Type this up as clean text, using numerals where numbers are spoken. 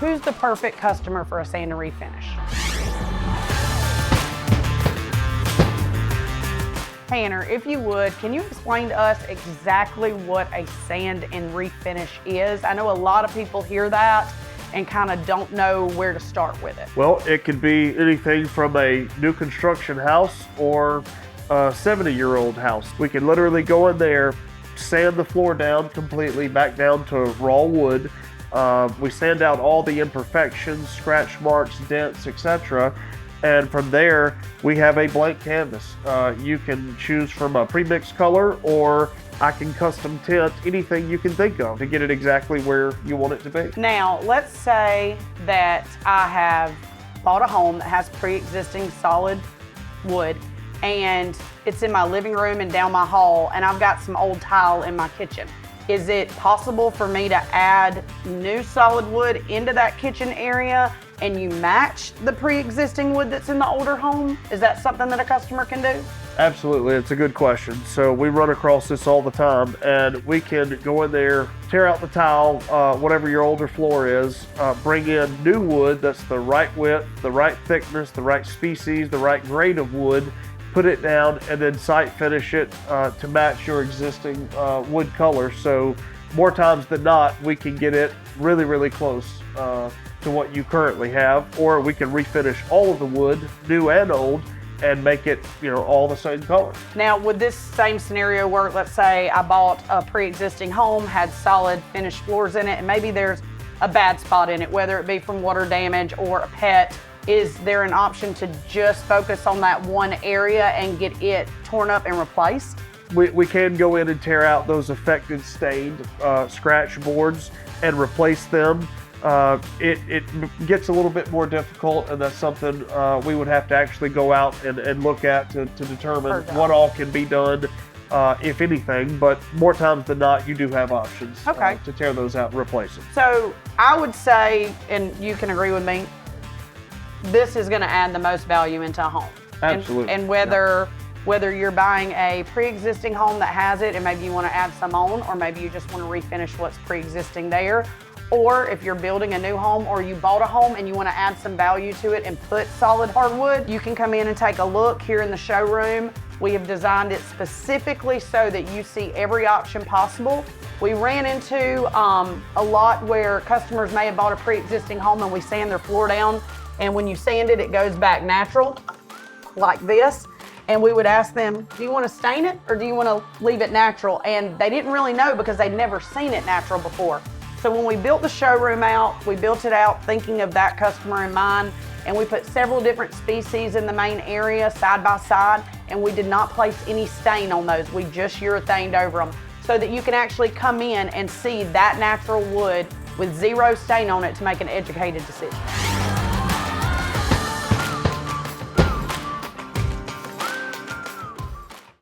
Who's the perfect customer for a sand and refinish? Tanner, if you would, can you explain to us exactly what a sand and refinish is? I know a lot of people hear that and kind of don't know where to start with it. Well, it could be anything from a new construction house or a 70-year-old house. We can literally go in there, sand the floor down completely, back down to raw wood. We sand out all the imperfections, scratch marks, dents, etc. And from there, we have a blank canvas. You can choose from a pre-mixed color, or I can custom tint anything you can think of to get it exactly where you want it to be. Now, let's say that I have bought a home that has pre-existing solid wood, and it's in my living room and down my hall, and I've got some old tile in my kitchen. Is it possible for me to add new solid wood into that kitchen area and you match the pre-existing wood that's in the older home? Is that something that a customer can do? Absolutely, it's a good question. So we run across this all the time, and we can go in there, tear out the tile, whatever your older floor is, bring in new wood that's the right width, the right thickness, the right species, the right grade of wood, put it down, and then site finish it to match your existing wood color. So more times than not, we can get it really, really close to what you currently have, or we can refinish all of the wood, new and old, and make it, all the same color. Now, would this same scenario work? Let's say I bought a pre-existing home, had solid finished floors in it, and maybe there's a bad spot in it, whether it be from water damage or a pet. Is there an option to just focus on that one area and get it torn up and replaced? We can go in and tear out those affected, stained scratch boards and replace them. It gets a little bit more difficult, and that's something we would have to actually go out and look at to determine what all can be done, if anything. But more times than not, you do have options to tear those out and replace them. So I would say, and you can agree with me, this is going to add the most value into a home. Absolutely. And whether you're buying a pre-existing home that has it and maybe you want to add some on, or maybe you just want to refinish what's pre-existing there, or if you're building a new home or you bought a home and you want to add some value to it and put solid hardwood, you can come in and take a look here in the showroom. We have designed it specifically so that you see every option possible. We ran into a lot where customers may have bought a pre-existing home and we sand their floor down, and when you sand it, it goes back natural, like this. And we would ask them, do you want to stain it or do you want to leave it natural? And they didn't really know because they'd never seen it natural before. So when we built the showroom out, we built it out thinking of that customer in mind, and we put several different species in the main area side by side, and we did not place any stain on those. We just urethaned over them so that you can actually come in and see that natural wood with zero stain on it to make an educated decision.